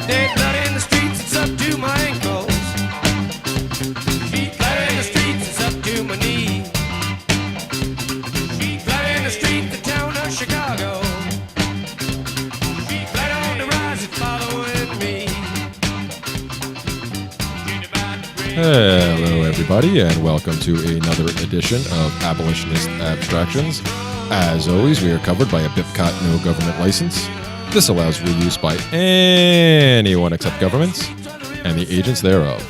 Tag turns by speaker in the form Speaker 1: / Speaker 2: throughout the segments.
Speaker 1: Dead blood in the streets, it's up to my ankles. Feet flat in the streets, it's up to my knees. Feet flat in the street, the town of Chicago. Feet flat on the rise, it's following me.
Speaker 2: Hello, everybody, and welcome to another edition of Abolitionist Abstractions. As always, we are covered by a BIPCOT no government license. This allows reuse by anyone except governments and the agents thereof.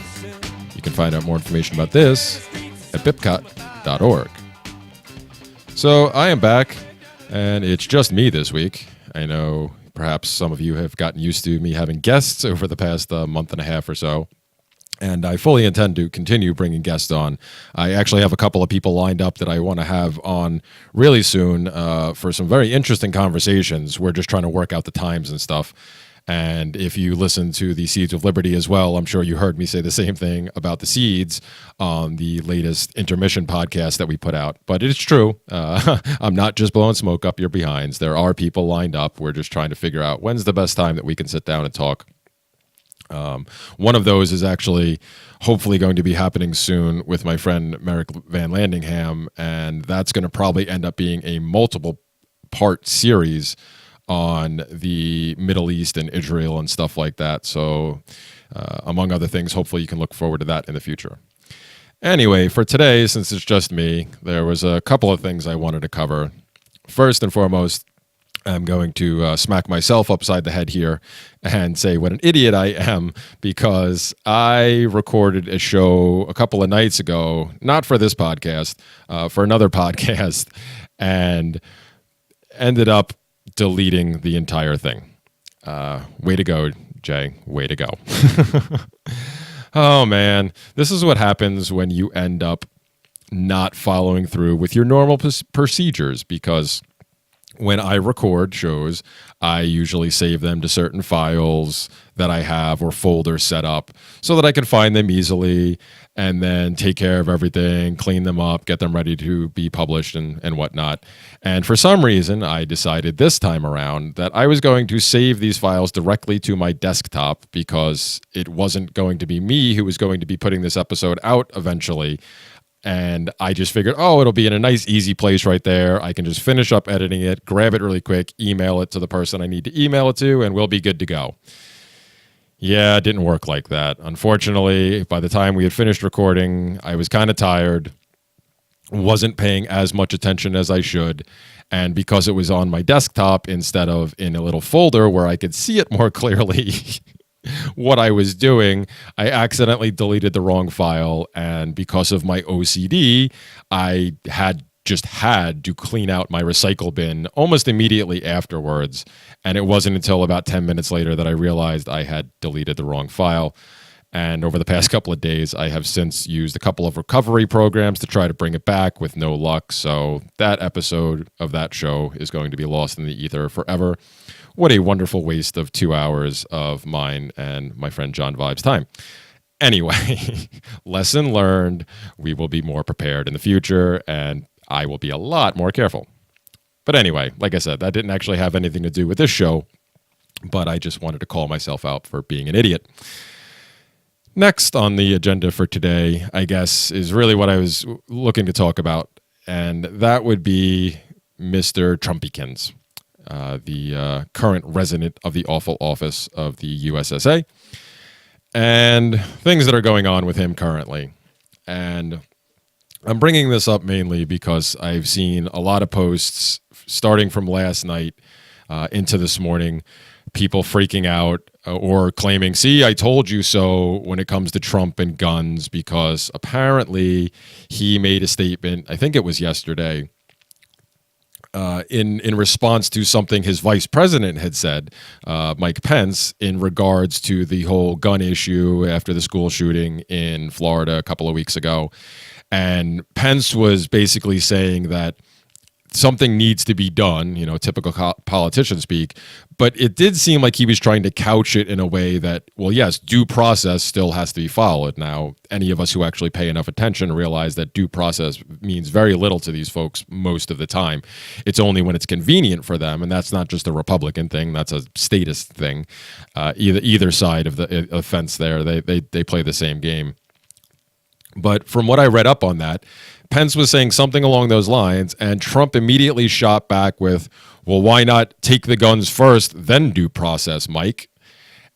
Speaker 2: You can find out more information about this at bipcot.org. So I am back, and it's just me this week. I know perhaps some of you have gotten used to me having guests over the past month and a half or so. And I fully intend to continue bringing guests on. I actually have a couple of people lined up that I want to have on really soon for some very interesting conversations. We're just trying to work out the times and stuff. And if you listen to the Seeds of Liberty as well, I'm sure you heard me say the same thing about the Seeds on the latest intermission podcast that we put out. But it's true. I'm not just blowing smoke up your behinds. There are people lined up. We're just trying to figure out when's the best time that we can sit down and talk. One of those is actually hopefully going to be happening soon with my friend Merrick Van Landingham, and that's going to probably end up being a multiple-part series on the Middle East and Israel and stuff like that. So, among other things, hopefully you can look forward to that in the future. Anyway, for today, since it's just me, there was a couple of things I wanted to cover. First and foremost, I'm going to smack myself upside the head here and say what an idiot I am, because I recorded a show a couple of nights ago, not for this podcast, for another podcast, and ended up deleting the entire thing. Way to go, Jay. Way to go. Oh, man. This is what happens when you end up not following through with your normal procedures, because when I record shows, I usually save them to certain files that I have or folders set up so that I can find them easily and then take care of everything, clean them up, get them ready to be published and whatnot. And for some reason, I decided this time around that I was going to save these files directly to my desktop because it wasn't going to be me who was going to be putting this episode out eventually. And I just figured, it'll be in a nice, easy place right there. I can just finish up editing it, grab it really quick, email it to the person I need to email it to, and we'll be good to go. Yeah, it didn't work like that. Unfortunately, by the time we had finished recording, I was kind of tired, wasn't paying as much attention as I should. And because it was on my desktop instead of in a little folder where I could see it more clearly, what I was doing, I accidentally deleted the wrong file, and because of my OCD, I had to clean out my recycle bin almost immediately afterwards, and it wasn't until about 10 minutes later that I realized I had deleted the wrong file. And over the past couple of days, I have since used a couple of recovery programs to try to bring it back with no luck, so that episode of that show is going to be lost in the ether forever. What a wonderful waste of 2 hours of mine and my friend John Vibe's time. Anyway, lesson learned. We will be more prepared in the future, and I will be a lot more careful. But anyway, like I said, that didn't actually have anything to do with this show, but I just wanted to call myself out for being an idiot. Next on the agenda for today, I guess, is really what I was looking to talk about, and that would be Mr. Trumpykins. The current resident of the awful office of the USSA, and things that are going on with him currently. And I'm bringing this up mainly because I've seen a lot of posts starting from last night into this morning, people freaking out or claiming, see, I told you so when it comes to Trump and guns, because apparently he made a statement, I think it was yesterday, in response to something his vice president had said, Mike Pence, in regards to the whole gun issue after the school shooting in Florida a couple of weeks ago. And Pence was basically saying that something needs to be done, typical politician speak. But it did seem like he was trying to couch it in a way that, well, yes, due process still has to be followed. Now, any of us who actually pay enough attention realize that due process means very little to these folks most of the time. It's only when it's convenient for them, and that's not just a Republican thing, that's a statist thing. Either side of the fence there, they play the same game. But from what I read up on that, Pence was saying something along those lines, and Trump immediately shot back with, well, why not take the guns first, then due process, Mike?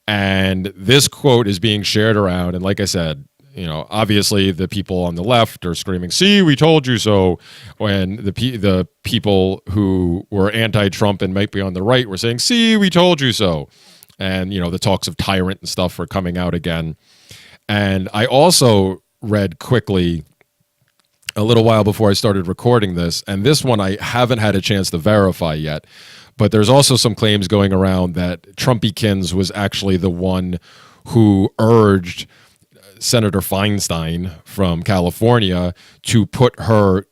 Speaker 2: And this quote is being shared around, and like I said, obviously the people on the left are screaming, see, we told you so, when the people who were anti-Trump and might be on the right were saying, see, we told you so. And, the talks of tyrant and stuff are coming out again. And I also read quickly a little while before I started recording this, and this one I haven't had a chance to verify yet, but there's also some claims going around that Trumpykins was actually the one who urged Senator Feinstein from California to put her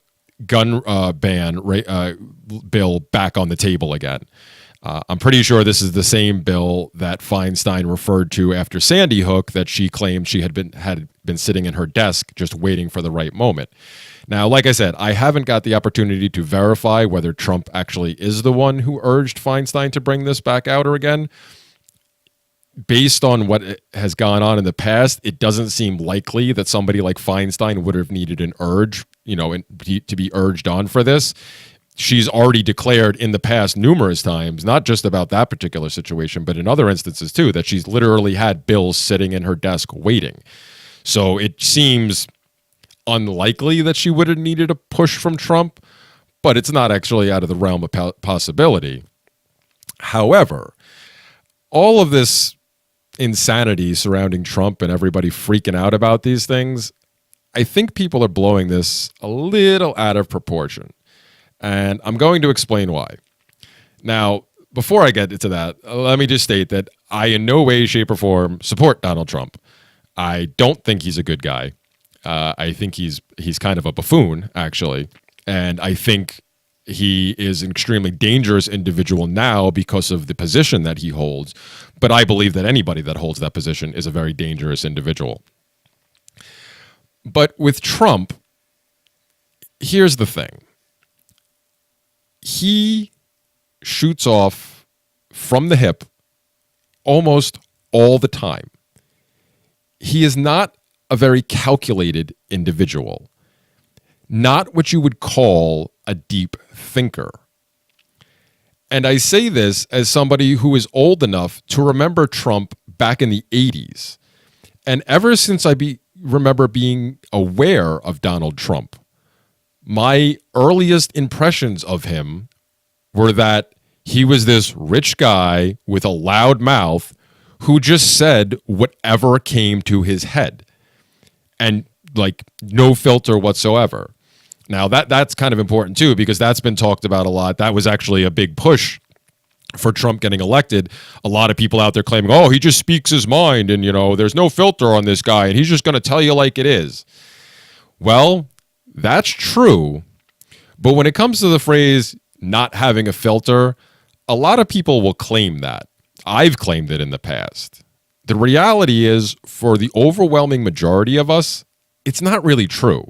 Speaker 2: gun ban bill back on the table again. I'm pretty sure this is the same bill that Feinstein referred to after Sandy Hook that she claimed she had been sitting in her desk just waiting for the right moment. Now, like I said, I haven't got the opportunity to verify whether Trump actually is the one who urged Feinstein to bring this back out or again. Based on what has gone on in the past, it doesn't seem likely that somebody like Feinstein would have needed an urge, to be urged on for this. She's already declared in the past numerous times, not just about that particular situation, but in other instances too, that she's literally had bills sitting in her desk waiting. So it seems unlikely that she would have needed a push from Trump, but it's not actually out of the realm of possibility. However, all of this insanity surrounding Trump and everybody freaking out about these things, I think people are blowing this a little out of proportion. And I'm going to explain why. Now, before I get into that, let me just state that I in no way, shape, or form support Donald Trump. I don't think he's a good guy. I think he's kind of a buffoon, actually. And I think he is an extremely dangerous individual now because of the position that he holds. But I believe that anybody that holds that position is a very dangerous individual. But with Trump, here's the thing. He shoots off from the hip almost all the time. He is not a very calculated individual, not what you would call a deep thinker. And I say this as somebody who is old enough to remember Trump back in the 80s. And ever since I remember being aware of Donald Trump, my earliest impressions of him were that he was this rich guy with a loud mouth who just said whatever came to his head. And like no filter whatsoever. Now that's kind of important too, because that's been talked about a lot. That was actually a big push for Trump getting elected. A lot of people out there claiming, oh, he just speaks his mind and, there's no filter on this guy and he's just going to tell you like it is. Well, that's true. But when it comes to the phrase not having a filter, a lot of people will claim that. I've claimed it in the past. The reality is, for the overwhelming majority of us, it's not really true.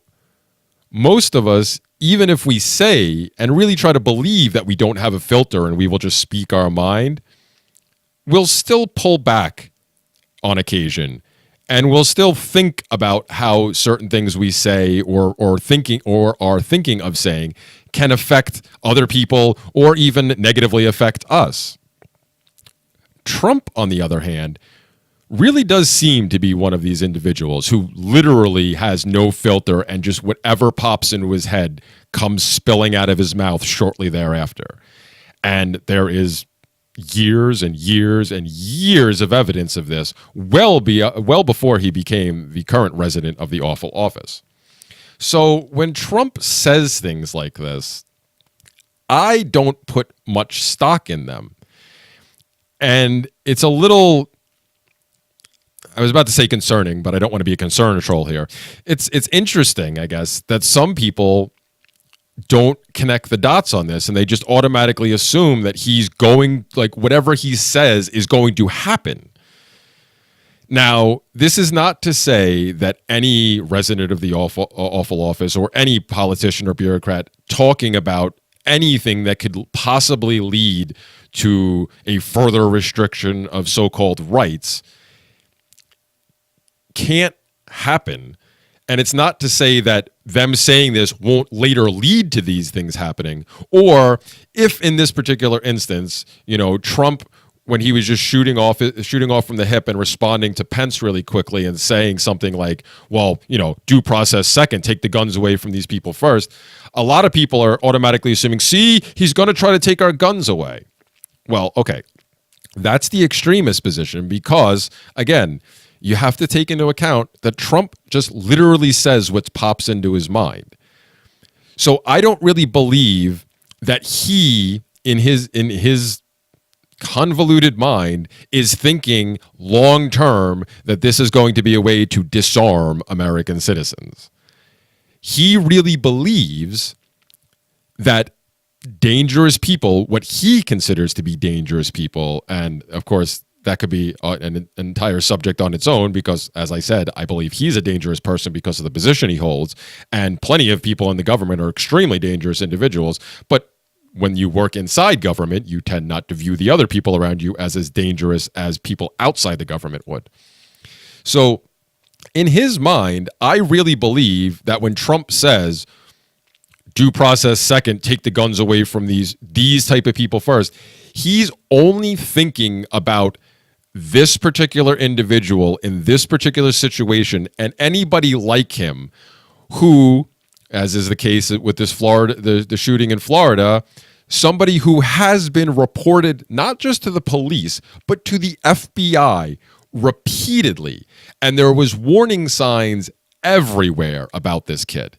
Speaker 2: Most of us, even if we say and really try to believe that we don't have a filter and we will just speak our mind, we'll still pull back on occasion and we'll still think about how certain things we say or are thinking of saying can affect other people or even negatively affect us. Trump, on the other hand, really does seem to be one of these individuals who literally has no filter and just whatever pops into his head comes spilling out of his mouth shortly thereafter. And there is years and years and years of evidence of this well before he became the current resident of the awful office. So when Trump says things like this, I don't put much stock in them. And it's a little, I was about to say concerning, but I don't want to be a concern troll here. It's interesting, I guess, that some people don't connect the dots on this, and they just automatically assume that he's going, like, whatever he says is going to happen. Now, this is not to say that any resident of the awful office or any politician or bureaucrat talking about anything that could possibly lead to a further restriction of so-called rights can't happen. And it's not to say that them saying this won't later lead to these things happening, or if in this particular instance, Trump, when he was just shooting off from the hip and responding to Pence really quickly and saying something like, well, due process second, take the guns away from these people first, a lot of people are automatically assuming, see, he's going to try to take our guns away. Well, okay, that's the extremist position because, again, you have to take into account that Trump just literally says what pops into his mind. So I don't really believe that he, in his convoluted mind, is thinking long-term that this is going to be a way to disarm American citizens. He really believes that dangerous people, what he considers to be dangerous people, and of course, that could be an entire subject on its own because, as I said, I believe he's a dangerous person because of the position he holds, and plenty of people in the government are extremely dangerous individuals. But when you work inside government, you tend not to view the other people around you as dangerous as people outside the government would. So in his mind, I really believe that when Trump says, due process second, take the guns away from these type of people first, he's only thinking about this particular individual in this particular situation and anybody like him who, as is the case with this the shooting in Florida, somebody who has been reported not just to the police, but to the FBI repeatedly. And there was warning signs everywhere about this kid.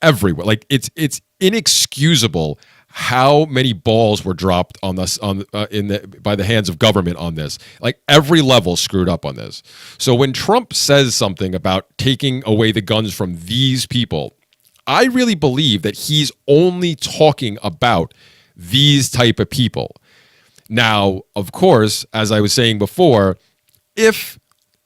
Speaker 2: Everywhere. Like it's inexcusable how many balls were dropped on this by the hands of government on this. Like every level screwed up on this. So when Trump says something about taking away the guns from these people, I really believe that he's only talking about these type of people. Now, of course, as I was saying before, if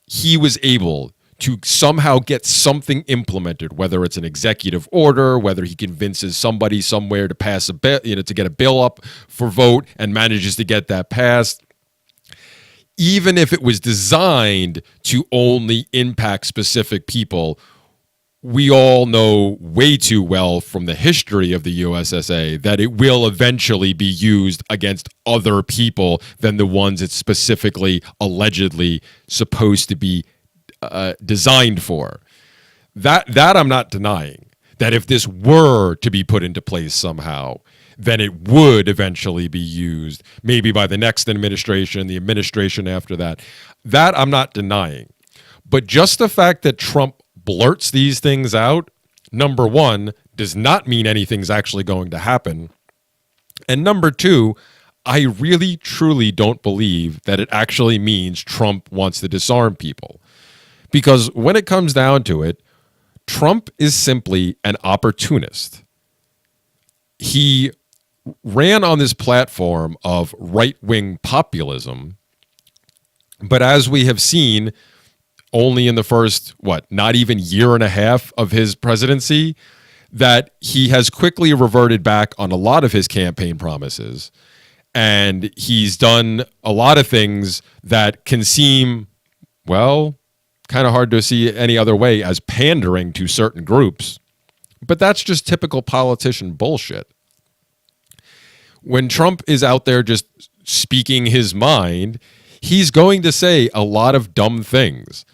Speaker 2: he was able to somehow get something implemented, whether it's an executive order, whether he convinces somebody somewhere to pass a bill, to get a bill up for vote and manages to get that passed, even if it was designed to only impact specific people, we all know way too well from the history of the USSA that it will eventually be used against other people than the ones it's specifically allegedly supposed to be designed for. That I'm not denying. That if this were to be put into place somehow, then it would eventually be used, maybe by the next administration, the administration after that. That I'm not denying. But just the fact that Trump blurts these things out, number one, does not mean anything's actually going to happen. And number two, I really, truly don't believe that it actually means Trump wants to disarm people. Because when it comes down to it, Trump is simply an opportunist. He ran on this platform of right-wing populism, but as we have seen, only in the first, not even year and a half of his presidency, that he has quickly reverted back on a lot of his campaign promises. And he's done a lot of things that can seem, kind of hard to see any other way as pandering to certain groups. But that's just typical politician bullshit. When Trump is out there just speaking his mind, he's going to say a lot of dumb things.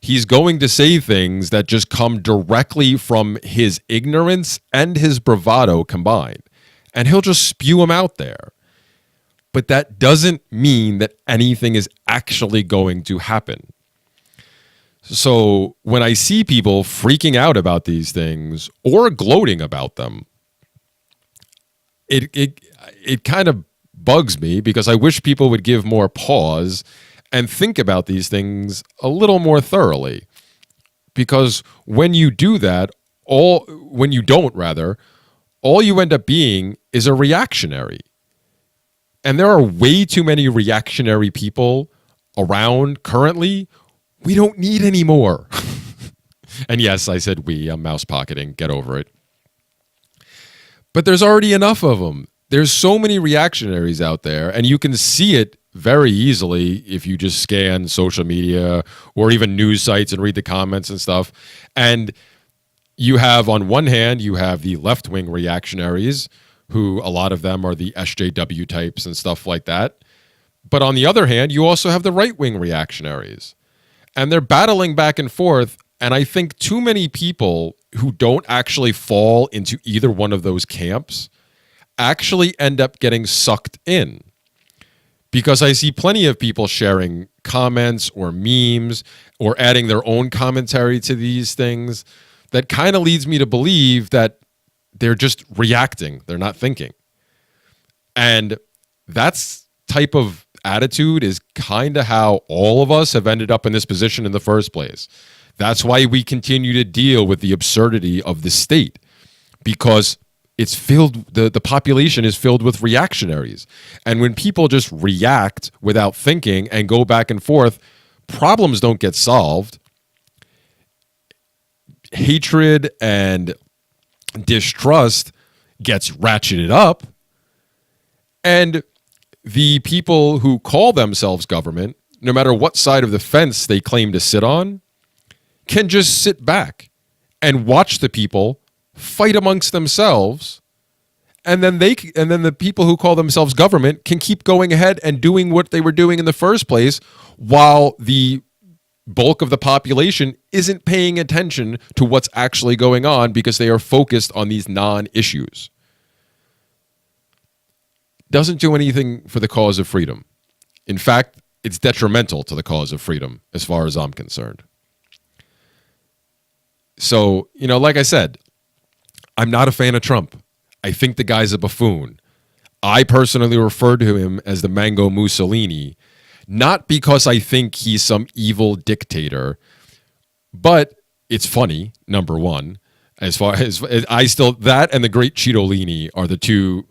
Speaker 2: He's going to say things that just come directly from his ignorance and his bravado combined. And he'll just spew them out there. But that doesn't mean that anything is actually going to happen. So when I see people freaking out about these things or gloating about them, it kind of bugs me because I wish people would give more pause and think about these things a little more thoroughly. Because when you do that, when you don't, all you end up being is a reactionary. And there are way too many reactionary people around currently. We don't need any more. And yes, I said we. I'm mouse pocketing. Get over it. But there's already enough of them. There's so many reactionaries out there, and you can see it very easily if you just scan social media or even news sites and read the comments and stuff. And you have, on one hand, you have the left-wing reactionaries, who a lot of them are the SJW types and stuff like that. But on the other hand, you also have the right-wing reactionaries. And they're battling back and forth. And I think too many people who don't actually fall into either one of those camps actually end up getting sucked in. Because I see plenty of people sharing comments or memes or adding their own commentary to these things that kind of leads me to believe that they're just reacting. They're not thinking. And that's type of attitude is kind of how all of us have ended up in this position in the first place. That's why we continue to deal with the absurdity of the state, because it's filled, the population is filled with reactionaries. And when people just react without thinking and go back and forth, problems don't get solved. Hatred and distrust gets ratcheted up. And the people who call themselves government, no matter what side of the fence they claim to sit on, can just sit back and watch the people fight amongst themselves, and then the people who call themselves government can keep going ahead and doing what they were doing in the first place, while the bulk of the population isn't paying attention to what's actually going on because they are focused on these non-issues. Doesn't do anything for the cause of freedom. In fact, it's detrimental to the cause of freedom as far as I'm concerned. So, like I said, I'm not a fan of Trump. I think the guy's a buffoon. I personally refer to him as the Mango Mussolini, not because I think he's some evil dictator, but it's funny, number one. As far as that and the Great Cheetolini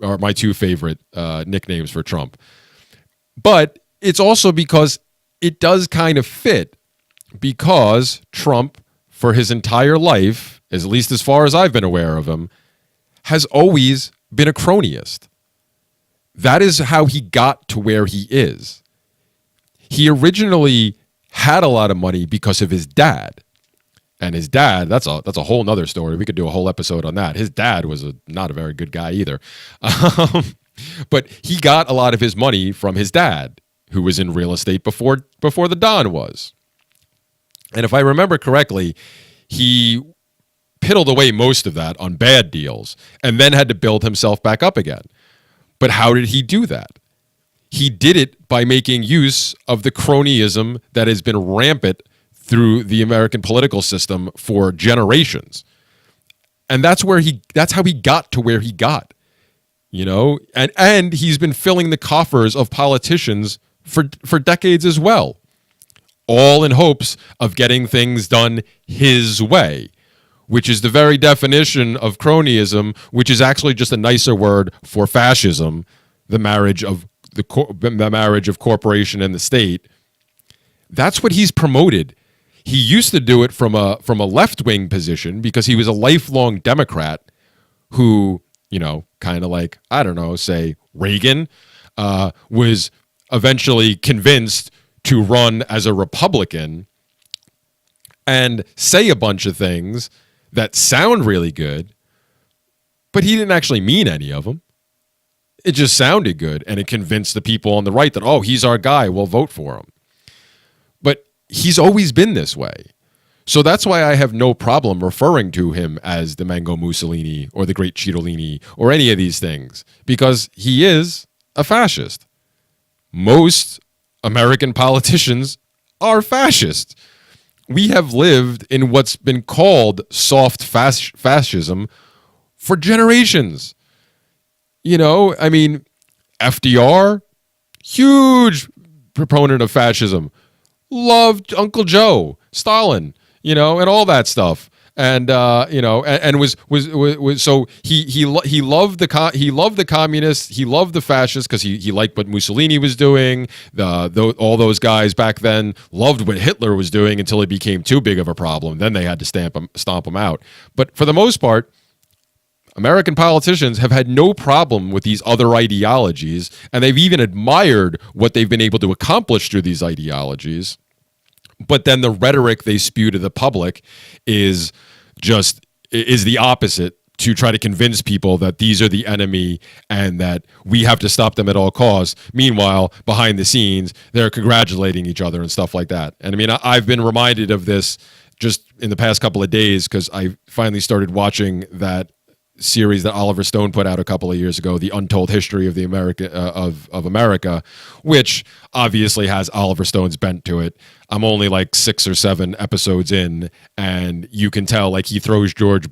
Speaker 2: are my two favorite nicknames for Trump. But it's also because it does kind of fit, because Trump, for his entire life, at least as far as I've been aware of him, has always been a cronyist. That is how he got to where he is. He originally had a lot of money because of his dad. And his dad, that's a whole nother story. We could do a whole episode on that. His dad was not a very good guy either. But he got a lot of his money from his dad, who was in real estate before the Don was. And if I remember correctly, he piddled away most of that on bad deals and then had to build himself back up again. But how did he do that? He did it by making use of the cronyism that has been rampant through the American political system for generations. And that's how he got to where he got. And he's been filling the coffers of politicians for decades as well, all in hopes of getting things done his way, which is the very definition of cronyism, which is actually just a nicer word for fascism, the marriage of corporation and the state. That's what he's promoted. He used to do it from a left-wing position because he was a lifelong Democrat who, kind of like, I don't know, say Reagan, was eventually convinced to run as a Republican and say a bunch of things that sound really good, but he didn't actually mean any of them. It just sounded good, and it convinced the people on the right that, oh, he's our guy, we'll vote for him. But he's always been this way. So that's why I have no problem referring to him as the Mango Mussolini or the Great Cheetolini or any of these things, because he is a fascist. Most American politicians are fascist. We have lived in what's been called soft fascism for generations. FDR, huge proponent of fascism, loved Uncle Joe, Stalin, and all that stuff. and was so he loved the communists, he loved the fascists because he liked what Mussolini was doing. All those guys back then loved what Hitler was doing until he became too big of a problem. Then they had to stomp him out. But for the most part, American politicians have had no problem with these other ideologies, and they've even admired what they've been able to accomplish through these ideologies. But then the rhetoric they spew to the public is the opposite, to try to convince people that these are the enemy and that we have to stop them at all costs. Meanwhile, behind the scenes, they're congratulating each other and stuff like that. And I mean, I've been reminded of this just in the past couple of days because I finally started watching that series that Oliver Stone put out a couple of years ago, The Untold History of the America, which obviously has Oliver Stone's bent to it. I'm only like 6 or 7 episodes in, and you can tell like he throws George W.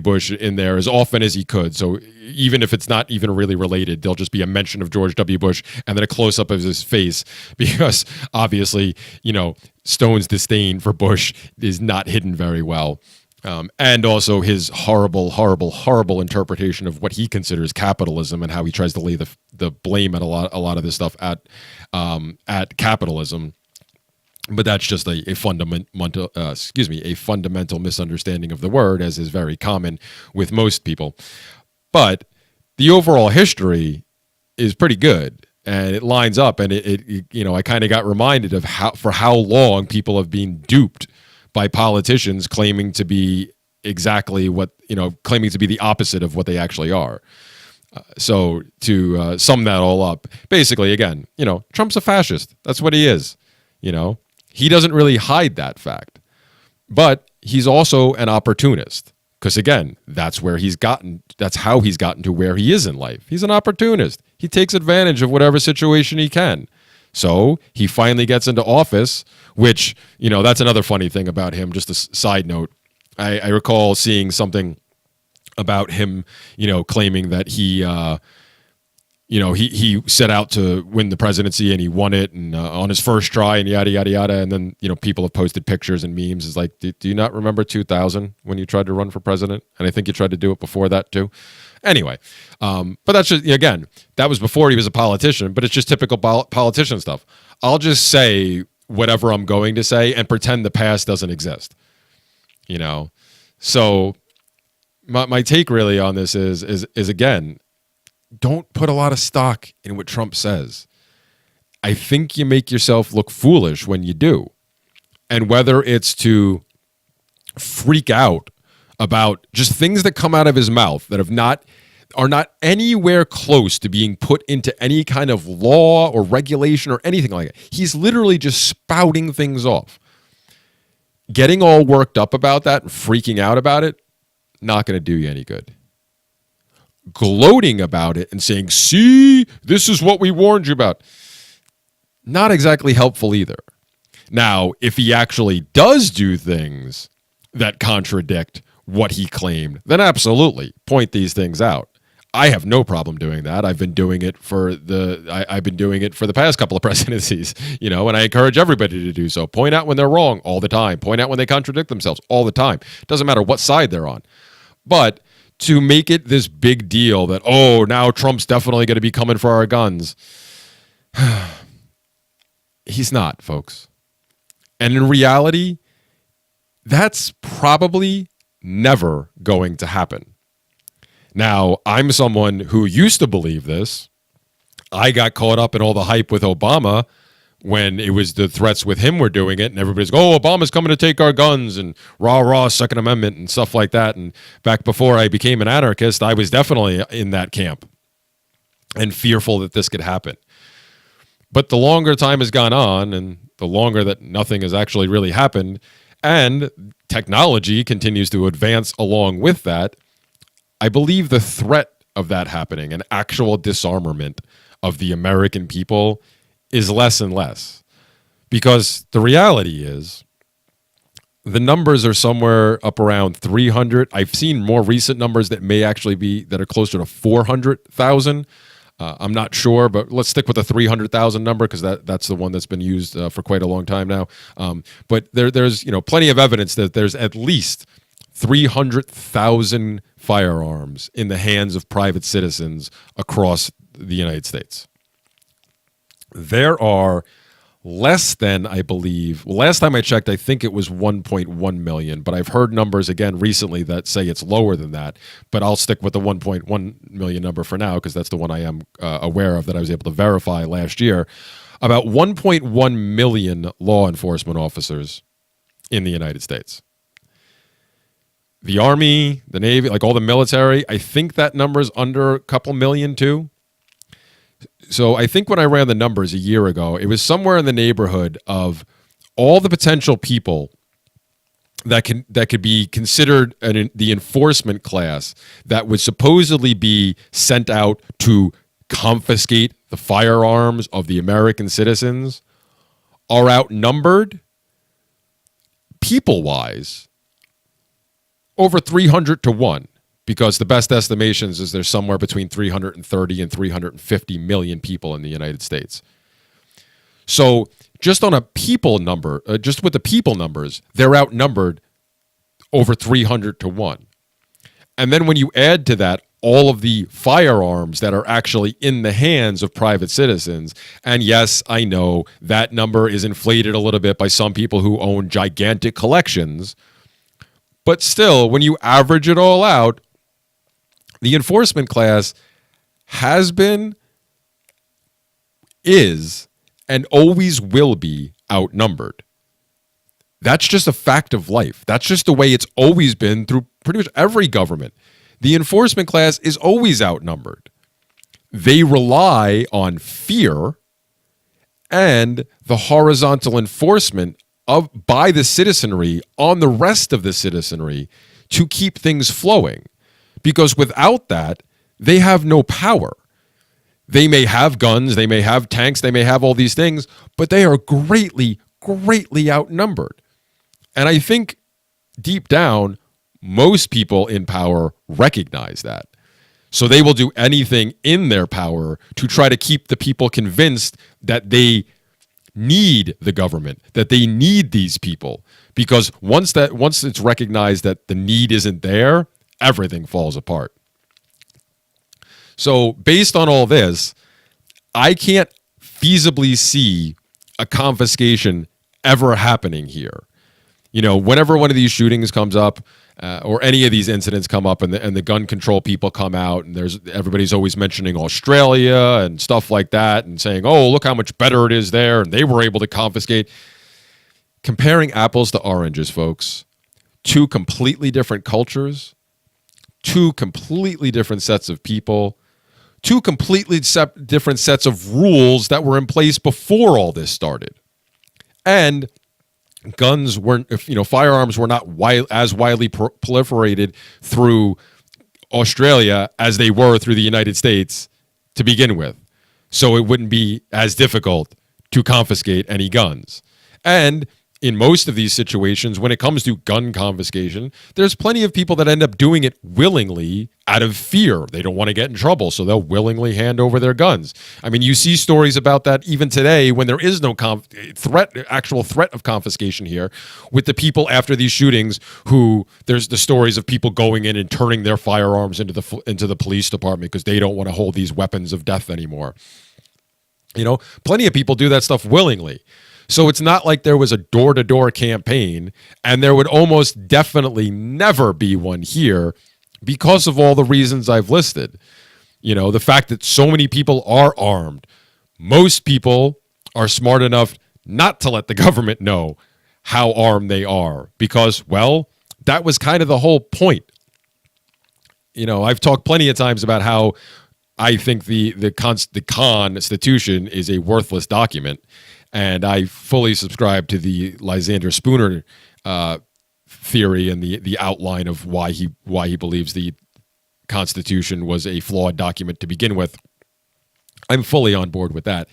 Speaker 2: Bush in there as often as he could. So even if it's not even really related, there'll just be a mention of George W. Bush and then a close up of his face, because obviously, Stone's disdain for Bush is not hidden very well. And also his horrible, horrible, horrible interpretation of what he considers capitalism, and how he tries to lay the blame at a lot of this stuff at capitalism. But that's just a fundamental misunderstanding of the word, as is very common with most people. But the overall history is pretty good, and it lines up. And I kind of got reminded of how long people have been duped by politicians claiming to be claiming to be the opposite of what they actually are. So to sum that all up, basically, again, Trump's a fascist. That's what he is. He doesn't really hide that fact, but he's also an opportunist, because again, that's how he's gotten to where he is in life. He's an opportunist. He takes advantage of whatever situation he can. So he finally gets into office, which, that's another funny thing about him. Just a side note. I recall seeing something about him, claiming that he set out to win the presidency and he won it, and on his first try, and yada, yada, yada. And then, people have posted pictures and memes. It's like, do you not remember 2000 when you tried to run for president? And I think you tried to do it before that too. Anyway, but that's just, again, that was before he was a politician, but it's just typical politician stuff. I'll just say whatever I'm going to say and pretend the past doesn't exist, So my take really on this is again, don't put a lot of stock in what Trump says. I think you make yourself look foolish when you do. And whether it's to freak out about just things that come out of his mouth that are not anywhere close to being put into any kind of law or regulation or anything like that. He's literally just spouting things off. Getting all worked up about that and freaking out about it, not going to do you any good. Gloating about it and saying, see, this is what we warned you about, not exactly helpful either. Now, if he actually does do things that contradict what he claimed, then absolutely point these things out. I have no problem doing that. I've been doing it for the past couple of presidencies, and I encourage everybody to do so. Point out when they're wrong all the time. Point out when they contradict themselves all the time. Doesn't matter what side they're on. But to make it this big deal that, now Trump's definitely going to be coming for our guns. He's not, folks. And in reality, that's probably never going to happen. Now, I'm someone who used to believe this. I got caught up in all the hype with Obama when it was the threats with him were doing it, and everybody's going, Obama's coming to take our guns, and rah, Second Amendment, and stuff like that. And back before I became an anarchist, I was definitely in that camp and fearful that this could happen. But the longer time has gone on, and the longer that nothing has actually really happened, and technology continues to advance along with that, I believe the threat of that happening, an actual disarmament of the American people, is less and less. Because the reality is, the numbers are somewhere up around 300. I've seen more recent numbers that may actually be, that are closer to 400,000 I'm not sure, but let's stick with the 300,000 number because that's the one that's been used for quite a long time now. But there's plenty of evidence that there's at least 300,000 firearms in the hands of private citizens across the United States. There are less than, I believe, last time I checked, I think it was 1.1 million, but I've heard numbers again recently that say it's lower than that, but I'll stick with the 1.1 million number for now because that's the one I am aware of that I was able to verify last year. About 1.1 million law enforcement officers in the United States. The Army, the Navy, like all the military, I think that number is under a couple million too. So I think when I ran the numbers a year ago, it was somewhere in the neighborhood of all the potential people that could be considered the enforcement class that would supposedly be sent out to confiscate the firearms of the American citizens are outnumbered people-wise over 300 to 1. Because the best estimations is there's somewhere between 330 and 350 million people in the United States. So just on a people number, just with the people numbers, they're outnumbered over 300 to 1. And then when you add to that all of the firearms that are actually in the hands of private citizens, and yes, I know that number is inflated a little bit by some people who own gigantic collections, but still, when you average it all out, the enforcement class has been, is, and always will be outnumbered. That's just a fact of life. That's just the way it's always been through pretty much every government. The enforcement class is always outnumbered. They rely on fear and the horizontal enforcement by the citizenry on the rest of the citizenry to keep things flowing. Because without that, they have no power. They may have guns, they may have tanks, they may have all these things, but they are greatly, greatly outnumbered. And I think deep down, most people in power recognize that. So they will do anything in their power to try to keep the people convinced that they need the government, that they need these people. Because once it's recognized that the need isn't there, everything falls apart. So based on all this, I can't feasibly see a confiscation ever happening here. Whenever one of these shootings comes up, or any of these incidents come up, and the gun control people come out, and everybody's always mentioning Australia and stuff like that, and saying, "Oh, look how much better it is there," and they were able to confiscate. Comparing apples to oranges, folks. Two completely different cultures. Two completely different sets of people, two completely different sets of rules that were in place before all this started. And guns weren't, firearms were not as widely proliferated through Australia as they were through the United States to begin with. So it wouldn't be as difficult to confiscate any guns. And in most of these situations, when it comes to gun confiscation, there's plenty of people that end up doing it willingly out of fear. They don't want to get in trouble, so they'll willingly hand over their guns. I mean, you see stories about that even today when there is no actual threat of confiscation here with the people after these shootings who there's the stories of people going in and turning their firearms into the police department because they don't want to hold these weapons of death anymore. Plenty of people do that stuff willingly. So it's not like there was a door-to-door campaign, and there would almost definitely never be one here because of all the reasons I've listed. The fact that so many people are armed. Most people are smart enough not to let the government know how armed they are because, well, that was kind of the whole point. I've talked plenty of times about how I think the Constitution is a worthless document. And I fully subscribe to the Lysander Spooner theory and the outline of why he believes the Constitution was a flawed document to begin with. I'm fully on board with that.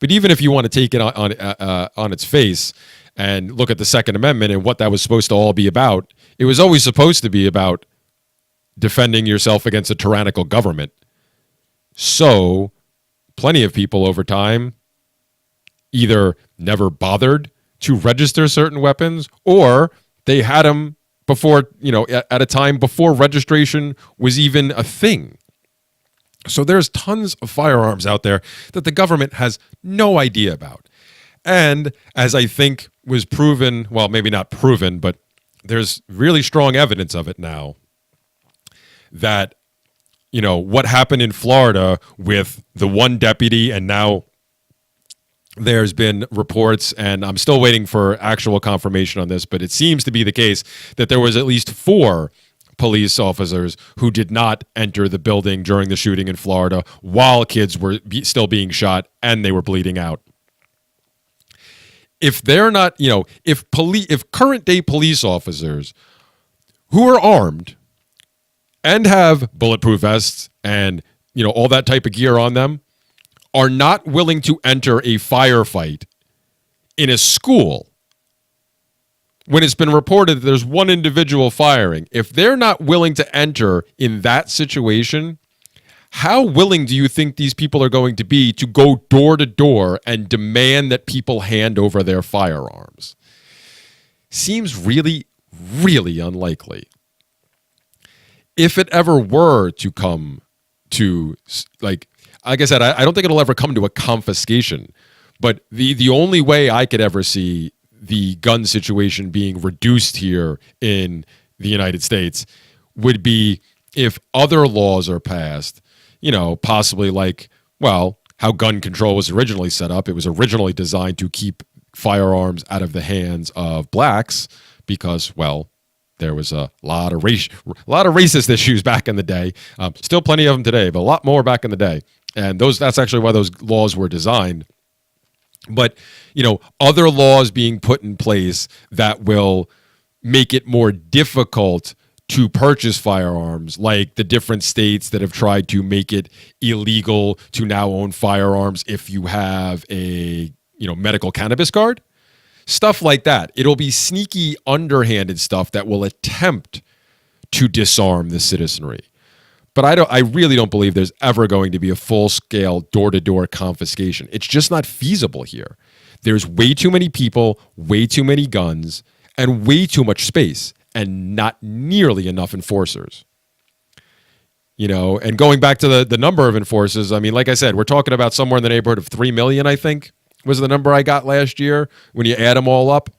Speaker 2: But even if you want to take it on its face and look at the Second Amendment and what that was supposed to all be about, it was always supposed to be about defending yourself against a tyrannical government. So plenty of people over time either never bothered to register certain weapons, or they had them before, at a time before registration was even a thing. So there's tons of firearms out there that the government has no idea about. And as I think was proven, well, maybe not proven, but there's really strong evidence of it now, that, what happened in Florida with the one deputy, and now there's been reports, and I'm still waiting for actual confirmation on this, but it seems to be the case that there was at least 4 police officers who did not enter the building during the shooting in Florida while kids were still being shot and they were bleeding out. If they're not, if current day police officers who are armed and have bulletproof vests and, all that type of gear on them are not willing to enter a firefight in a school, when it's been reported that there's one individual firing, if they're not willing to enter in that situation, how willing do you think these people are going to be to go door to door and demand that people hand over their firearms? Seems really, really unlikely. If it ever were to come to, like I said, I don't think it'll ever come to a confiscation, but the only way I could ever see the gun situation being reduced here in the United States would be if other laws are passed, possibly like, well, how gun control was originally set up. It was originally designed to keep firearms out of the hands of blacks because, well, there was a lot of racist issues back in the day. Still plenty of them today, but a lot more back in the day. And that's actually why those laws were designed. But, other laws being put in place that will make it more difficult to purchase firearms, like the different states that have tried to make it illegal to now own firearms if you have a, medical cannabis card, stuff like that. It'll be sneaky, underhanded stuff that will attempt to disarm the citizenry. But I really don't believe there's ever going to be a full-scale door-to-door confiscation. It's just not feasible here. There's way too many people, way too many guns, and way too much space, and not nearly enough enforcers. And going back to the number of enforcers, I mean, like I said, we're talking about somewhere in the neighborhood of 3 million, I think, was the number I got last year when you add them all up.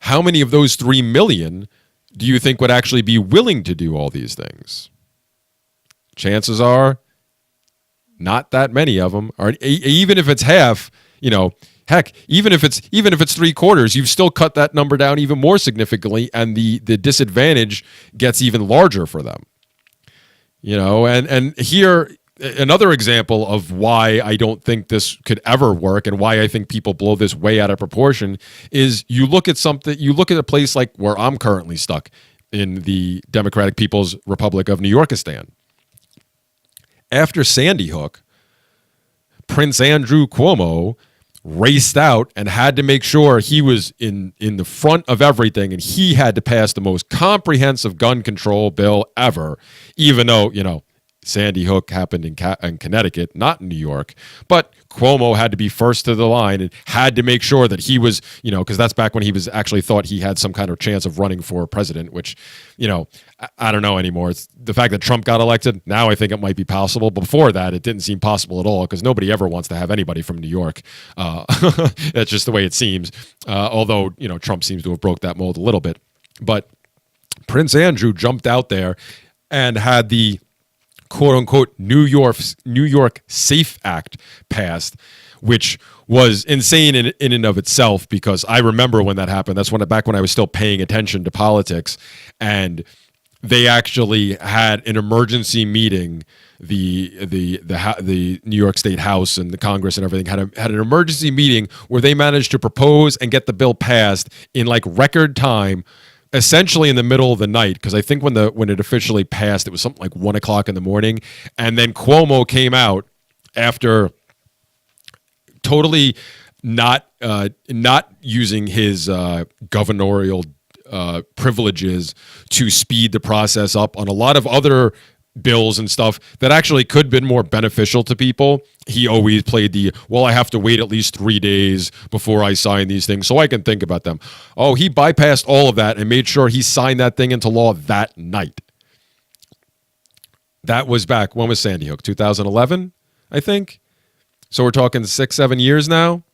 Speaker 2: How many of those 3 million do you think would actually be willing to do all these things? Chances are not that many of them are. Even if it's half, heck, even if it's 3/4, you've still cut that number down even more significantly, and the disadvantage gets even larger for them. And here, another example of why I don't think this could ever work and why I think people blow this way out of proportion is you look at a place like where I'm currently stuck in the Democratic People's Republic of New Yorkistan. After Sandy Hook, Prince Andrew Cuomo raced out and had to make sure he was in the front of everything, and he had to pass the most comprehensive gun control bill ever, even though, Sandy Hook happened in Connecticut, not in New York. But Cuomo had to be first to the line and had to make sure that he was, because that's back when he was actually thought he had some kind of chance of running for president, which, I don't know anymore. It's the fact that Trump got elected. Now I think it might be possible. Before that, it didn't seem possible at all because nobody ever wants to have anybody from New York. That's just the way it seems. Although, Trump seems to have broke that mold a little bit. But Prince Andrew jumped out there and had the quote-unquote New York SAFE Act passed, which was insane in and of itself because I remember when that happened. That's back when I was still paying attention to politics, and they actually had an emergency meeting. The New York State House and the Congress and everything had an emergency meeting where they managed to propose and get the bill passed in like record time, essentially in the middle of the night, because I think when it officially passed, it was something like 1 o'clock in the morning, and then Cuomo came out after totally not using his governorial privileges to speed the process up on a lot of other bills and stuff that actually could have been more beneficial to people, he always played the, well, I have to wait at least 3 days before I sign these things so I can think about them. Oh, he bypassed all of that and made sure he signed that thing into law that night. That was back, when was Sandy Hook? 2011, I think? So we're talking 6-7 years now.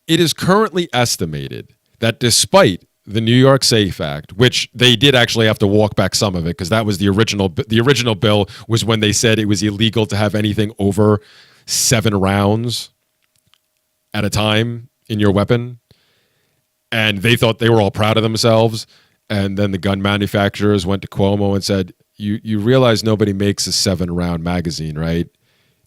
Speaker 2: It is currently estimated that despite the New York SAFE Act, which they did actually have to walk back some of it because that was the original. The original bill was when they said it was illegal to have anything over 7 rounds at a time in your weapon. And they thought they were all proud of themselves. And then the gun manufacturers went to Cuomo and said, you realize nobody makes a 7-round magazine, right?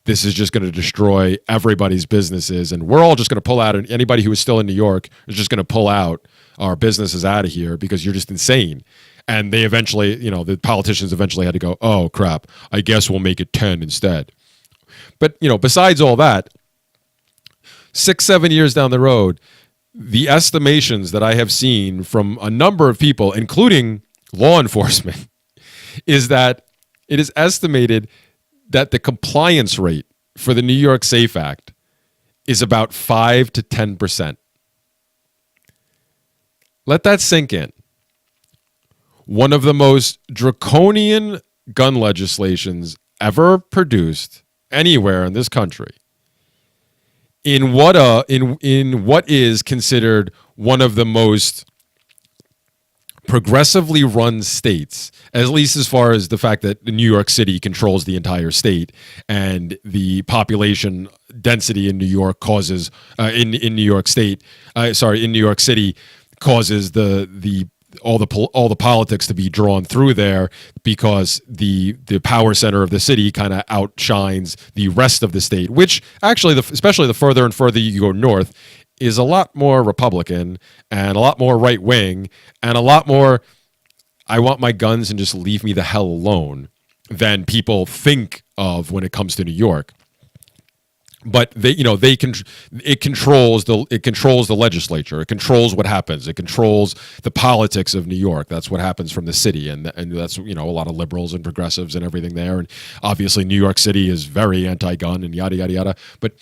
Speaker 2: This is just going to destroy everybody's businesses. And we're all just going to pull out. And anybody who is still in New York is just going to pull out our businesses out of here because you're just insane. And they eventually, the politicians eventually had to go, oh, crap, I guess we'll make it 10 instead. But, besides all that, 6-7 years down the road, the estimations that I have seen from a number of people, including law enforcement, is that it is estimated that the compliance rate for the New York SAFE Act is about 5 to 10%. Let that sink in. One of the most draconian gun legislations ever produced anywhere in this country. In what is considered one of the most progressively run states, at least as far as the fact that New York City controls the entire state, and the population density in New York causes in New York State, in New York City causes all the politics to be drawn through there because the power center of the city kind of outshines the rest of the state, which actually, especially the further and further you go north, is a lot more Republican and a lot more right wing and a lot more, I want my guns and just leave me the hell alone than people think of when it comes to New York. But it controls the legislature. It controls what happens. It controls the politics of New York. That's what happens from the city, and that's a lot of liberals and progressives and everything there. And obviously, New York City is very anti-gun and yada yada yada. But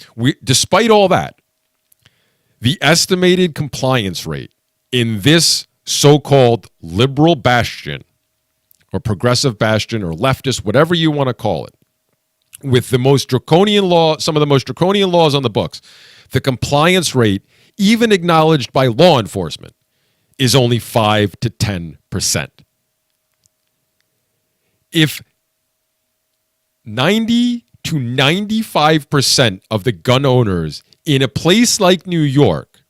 Speaker 2: despite all that, the estimated compliance rate in this so-called liberal bastion, or progressive bastion, or leftist, whatever you want to call it, with the most draconian law, some of the most draconian laws on the books, the compliance rate, even acknowledged by law enforcement, is only 5 to 10%. If 90 to 95% of the gun owners in a place like New York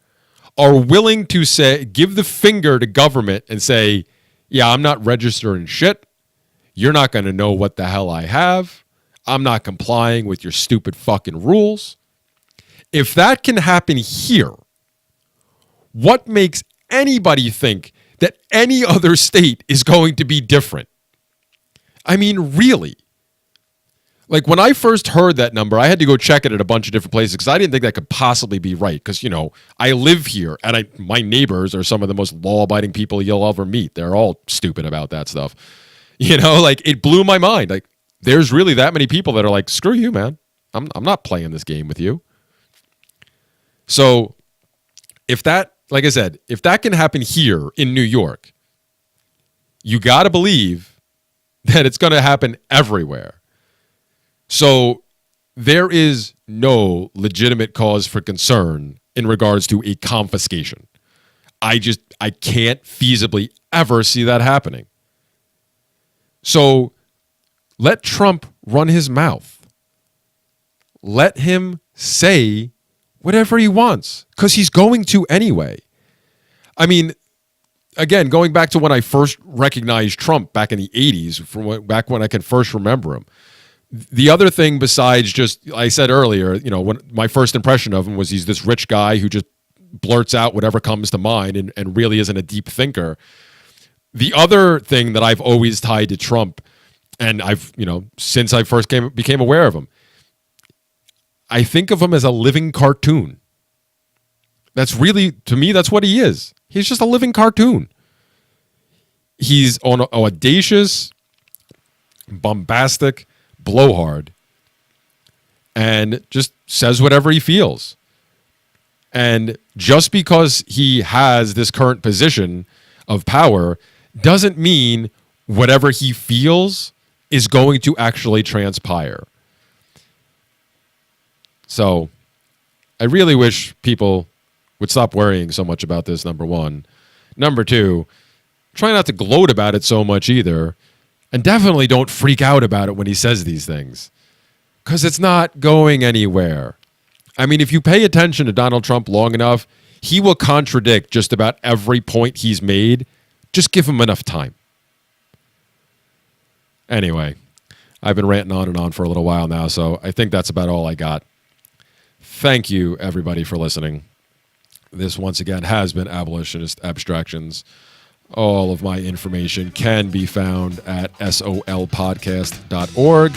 Speaker 2: are willing to give the finger to government and say, yeah, I'm not registering shit. You're not going to know what the hell I have. I'm not complying with your stupid fucking rules. If that can happen here, what makes anybody think that any other state is going to be different? I mean, really? Like, when I first heard that number, I had to go check it at a bunch of different places because I didn't think that could possibly be right. Because, I live here and my neighbors are some of the most law-abiding people you'll ever meet. They're all stupid about that stuff. It blew my mind. Like, there's really that many people that are like, screw you, man. I'm not playing this game with you. So if that, like I said, if that can happen here in New York, you got to believe that it's going to happen everywhere. So there is no legitimate cause for concern in regards to a confiscation. I can't feasibly ever see that happening. So let Trump run his mouth. Let him say whatever he wants, because he's going to anyway. I mean, again, going back to when I first recognized Trump back in the 80s, back when I can first remember him, the other thing besides just, I said earlier, when my first impression of him was he's this rich guy who just blurts out whatever comes to mind and really isn't a deep thinker. The other thing that I've always tied to Trump, and I've, since I first became aware of him, I think of him as a living cartoon. That's really, to me, that's what he is. He's just a living cartoon. He's audacious. bombastic blowhard and just says whatever he feels. And just because he has this current position of power doesn't mean whatever he feels is going to actually transpire. So I really wish people would stop worrying so much about this, number one. Number two, try not to gloat about it so much either. And definitely don't freak out about it when he says these things, because it's not going anywhere. I mean, if you pay attention to Donald Trump long enough, he will contradict just about every point he's made. Just give him enough time. Anyway, I've been ranting on and on for a little while now, so I think that's about all I got. Thank you, everybody, for listening. This, once again, has been Abolitionist Abstractions. All of my information can be found at solpodcast.org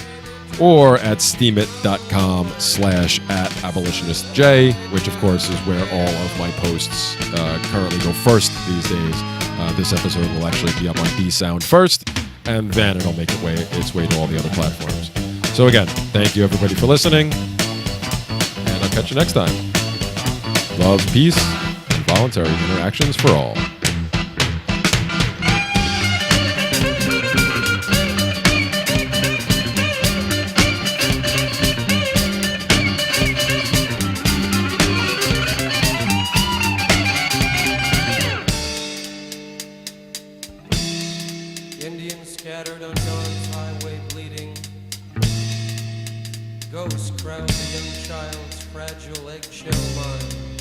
Speaker 2: or at steemit.com/@abolitionistj, which, of course, is where all of my posts currently go first these days. This episode will actually be up on B-Sound first, and then it'll make its way to all the other platforms. So again, thank you, everybody, for listening, and I'll catch you next time. Love, peace, and voluntary interactions for all.
Speaker 1: Indians scattered on Dawn's highway bleeding. Ghosts crowd the young child's fragile eggshell mind.